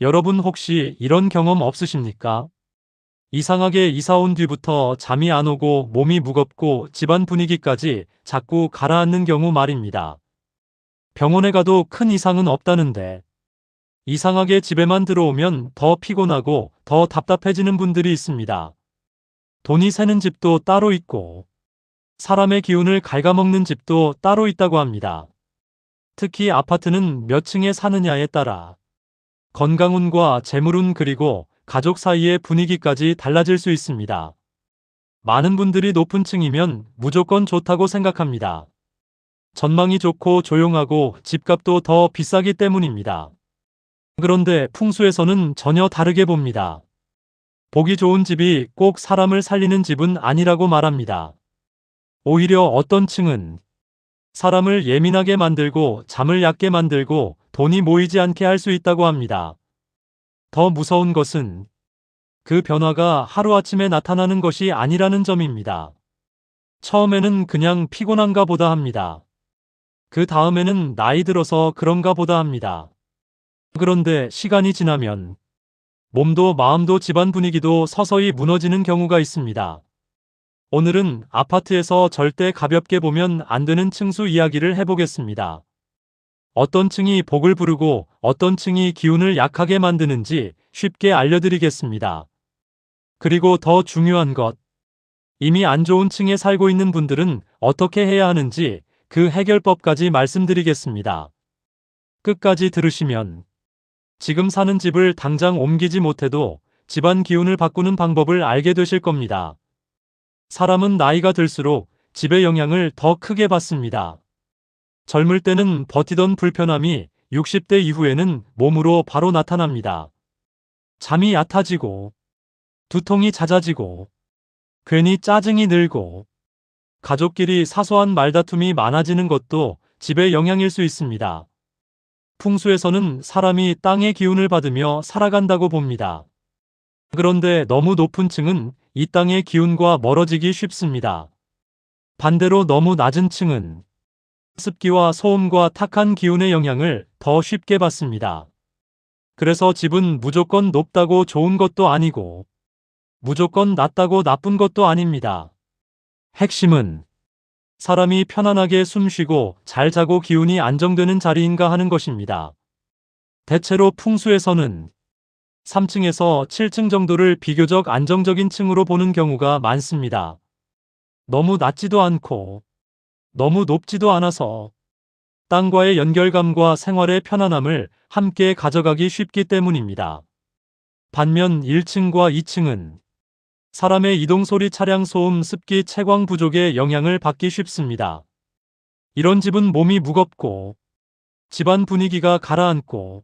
여러분 혹시 이런 경험 없으십니까? 이상하게 이사 온 뒤부터 잠이 안 오고 몸이 무겁고 집안 분위기까지 자꾸 가라앉는 경우 말입니다. 병원에 가도 큰 이상은 없다는데 이상하게 집에만 들어오면 더 피곤하고 더 답답해지는 분들이 있습니다. 돈이 새는 집도 따로 있고 사람의 기운을 갉아먹는 집도 따로 있다고 합니다. 특히 아파트는 몇 층에 사느냐에 따라 건강운과 재물운 그리고 가족 사이의 분위기까지 달라질 수 있습니다. 많은 분들이 높은 층이면 무조건 좋다고 생각합니다. 전망이 좋고 조용하고 집값도 더 비싸기 때문입니다. 그런데 풍수에서는 전혀 다르게 봅니다. 보기 좋은 집이 꼭 사람을 살리는 집은 아니라고 말합니다. 오히려 어떤 층은 사람을 예민하게 만들고 잠을 얕게 만들고 돈이 모이지 않게 할 수 있다고 합니다. 더 무서운 것은 그 변화가 하루아침에 나타나는 것이 아니라는 점입니다. 처음에는 그냥 피곤한가 보다 합니다. 그 다음에는 나이 들어서 그런가 보다 합니다. 그런데 시간이 지나면 몸도 마음도 집안 분위기도 서서히 무너지는 경우가 있습니다. 오늘은 아파트에서 절대 가볍게 보면 안 되는 층수 이야기를 해보겠습니다. 어떤 층이 복을 부르고 어떤 층이 기운을 약하게 만드는지 쉽게 알려드리겠습니다. 그리고 더 중요한 것, 이미 안 좋은 층에 살고 있는 분들은 어떻게 해야 하는지 그 해결법까지 말씀드리겠습니다. 끝까지 들으시면 지금 사는 집을 당장 옮기지 못해도 집안 기운을 바꾸는 방법을 알게 되실 겁니다. 사람은 나이가 들수록 집의 영향을 더 크게 받습니다. 젊을 때는 버티던 불편함이 60대 이후에는 몸으로 바로 나타납니다. 잠이 얕아지고, 두통이 잦아지고, 괜히 짜증이 늘고, 가족끼리 사소한 말다툼이 많아지는 것도 집의 영향일 수 있습니다. 풍수에서는 사람이 땅의 기운을 받으며 살아간다고 봅니다. 그런데 너무 높은 층은 이 땅의 기운과 멀어지기 쉽습니다. 반대로 너무 낮은 층은 습기와 소음과 탁한 기운의 영향을 더 쉽게 받습니다. 그래서 집은 무조건 높다고 좋은 것도 아니고 무조건 낮다고 나쁜 것도 아닙니다. 핵심은 사람이 편안하게 숨 쉬고 잘 자고 기운이 안정되는 자리인가 하는 것입니다. 대체로 풍수에서는 3층에서 7층 정도를 비교적 안정적인 층으로 보는 경우가 많습니다. 너무 낮지도 않고 너무 높지도 않아서 땅과의 연결감과 생활의 편안함을 함께 가져가기 쉽기 때문입니다. 반면 1층과 2층은 사람의 이동소리, 차량 소음, 습기, 채광 부족에 영향을 받기 쉽습니다. 이런 집은 몸이 무겁고 집안 분위기가 가라앉고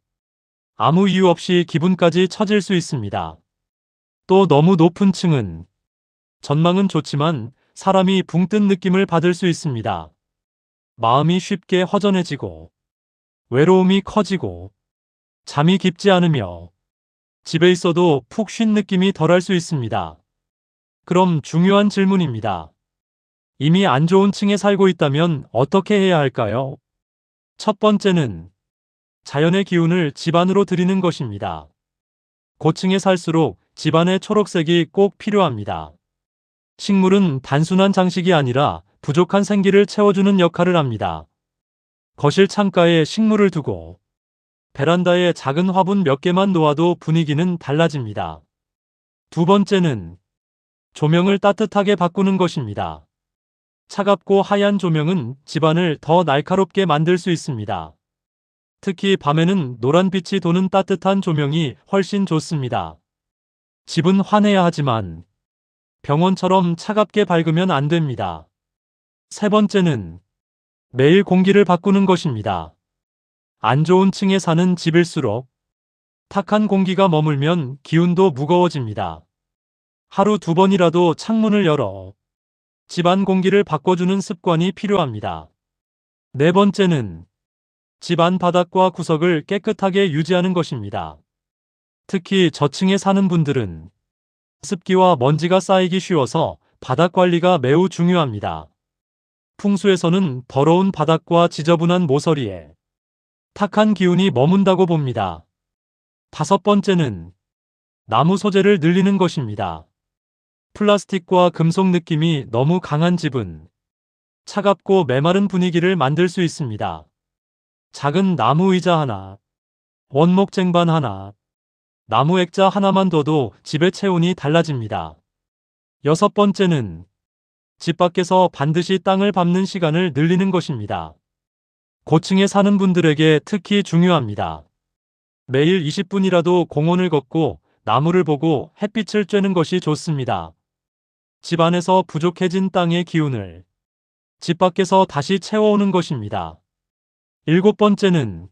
아무 이유 없이 기분까지 처질 수 있습니다. 또 너무 높은 층은 전망은 좋지만 사람이 붕 뜬 느낌을 받을 수 있습니다. 마음이 쉽게 허전해지고 외로움이 커지고 잠이 깊지 않으며 집에 있어도 푹 쉰 느낌이 덜할 수 있습니다. 그럼 중요한 질문입니다. 이미 안 좋은 층에 살고 있다면 어떻게 해야 할까요? 첫 번째는 자연의 기운을 집 안으로 들이는 것입니다. 고층에 살수록 집안의 초록색이 꼭 필요합니다. 식물은 단순한 장식이 아니라 부족한 생기를 채워주는 역할을 합니다. 거실 창가에 식물을 두고 베란다에 작은 화분 몇 개만 놓아도 분위기는 달라집니다. 두 번째는 조명을 따뜻하게 바꾸는 것입니다. 차갑고 하얀 조명은 집안을 더 날카롭게 만들 수 있습니다. 특히 밤에는 노란빛이 도는 따뜻한 조명이 훨씬 좋습니다. 집은 환해야 하지만 병원처럼 차갑게 밝으면 안 됩니다. 세 번째는 매일 공기를 바꾸는 것입니다. 안 좋은 층에 사는 집일수록 탁한 공기가 머물면 기운도 무거워집니다. 하루 2번이라도 창문을 열어 집안 공기를 바꿔주는 습관이 필요합니다. 네 번째는 집안 바닥과 구석을 깨끗하게 유지하는 것입니다. 특히 저층에 사는 분들은 습기와 먼지가 쌓이기 쉬워서 바닥 관리가 매우 중요합니다. 풍수에서는 더러운 바닥과 지저분한 모서리에 탁한 기운이 머문다고 봅니다. 다섯 번째는 나무 소재를 늘리는 것입니다. 플라스틱과 금속 느낌이 너무 강한 집은 차갑고 메마른 분위기를 만들 수 있습니다. 작은 나무 의자 하나, 원목 쟁반 하나, 나무 액자 하나만 둬도 집의 체온이 달라집니다. 여섯 번째는 집 밖에서 반드시 땅을 밟는 시간을 늘리는 것입니다. 고층에 사는 분들에게 특히 중요합니다. 매일 20분이라도 공원을 걷고 나무를 보고 햇빛을 쬐는 것이 좋습니다. 집 안에서 부족해진 땅의 기운을 집 밖에서 다시 채워오는 것입니다. 일곱 번째는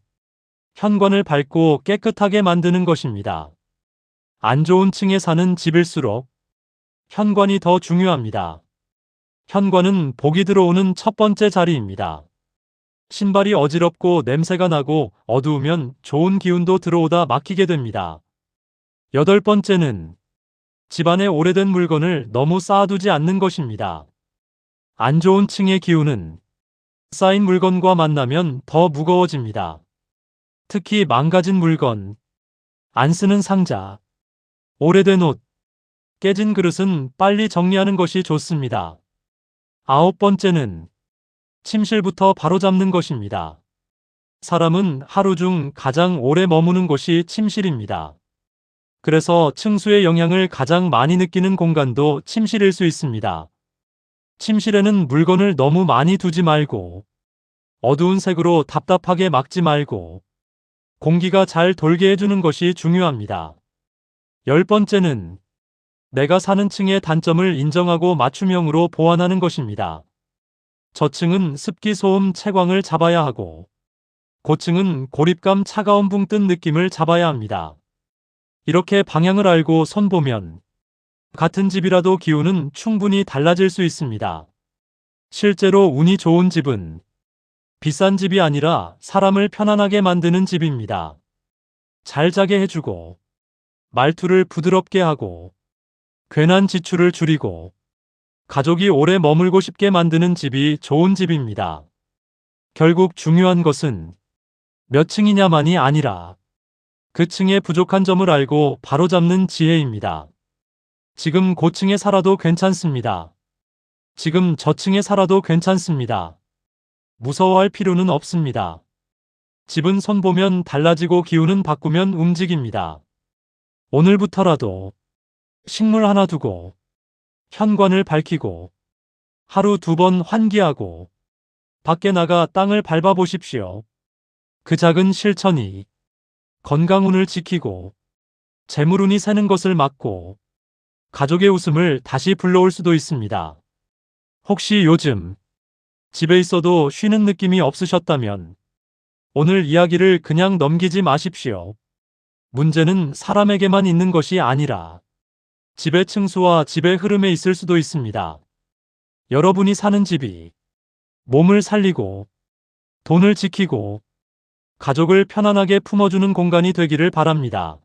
현관을 밝고 깨끗하게 만드는 것입니다. 안 좋은 층에 사는 집일수록 현관이 더 중요합니다. 현관은 복이 들어오는 첫 번째 자리입니다. 신발이 어지럽고 냄새가 나고 어두우면 좋은 기운도 들어오다 막히게 됩니다. 여덟 번째는 집안에 오래된 물건을 너무 쌓아두지 않는 것입니다. 안 좋은 층의 기운은 쌓인 물건과 만나면 더 무거워집니다. 특히 망가진 물건, 안 쓰는 상자, 오래된 옷, 깨진 그릇은 빨리 정리하는 것이 좋습니다. 아홉 번째는 침실부터 바로잡는 것입니다. 사람은 하루 중 가장 오래 머무는 곳이 침실입니다. 그래서 층수의 영향을 가장 많이 느끼는 공간도 침실일 수 있습니다. 침실에는 물건을 너무 많이 두지 말고, 어두운 색으로 답답하게 막지 말고, 공기가 잘 돌게 해주는 것이 중요합니다. 열 번째는 내가 사는 층의 단점을 인정하고 맞춤형으로 보완하는 것입니다. 저층은 습기, 소음, 채광을 잡아야 하고, 고층은 고립감, 차가운 붕 뜬 느낌을 잡아야 합니다. 이렇게 방향을 알고 손보면 같은 집이라도 기운은 충분히 달라질 수 있습니다. 실제로 운이 좋은 집은 비싼 집이 아니라 사람을 편안하게 만드는 집입니다. 잘 자게 해주고, 말투를 부드럽게 하고, 괜한 지출을 줄이고, 가족이 오래 머물고 싶게 만드는 집이 좋은 집입니다. 결국 중요한 것은 몇 층이냐만이 아니라 그 층의 부족한 점을 알고 바로잡는 지혜입니다. 지금 고층에 살아도 괜찮습니다. 지금 저층에 살아도 괜찮습니다. 무서워할 필요는 없습니다. 집은 손보면 달라지고 기운은 바꾸면 움직입니다. 오늘부터라도 식물 하나 두고, 현관을 밝히고, 하루 2번 환기하고, 밖에 나가 땅을 밟아보십시오. 그 작은 실천이 건강운을 지키고, 재물운이 새는 것을 막고, 가족의 웃음을 다시 불러올 수도 있습니다. 혹시 요즘 집에 있어도 쉬는 느낌이 없으셨다면 오늘 이야기를 그냥 넘기지 마십시오. 문제는 사람에게만 있는 것이 아니라 집의 층수와 집의 흐름에 있을 수도 있습니다. 여러분이 사는 집이 몸을 살리고 돈을 지키고 가족을 편안하게 품어주는 공간이 되기를 바랍니다.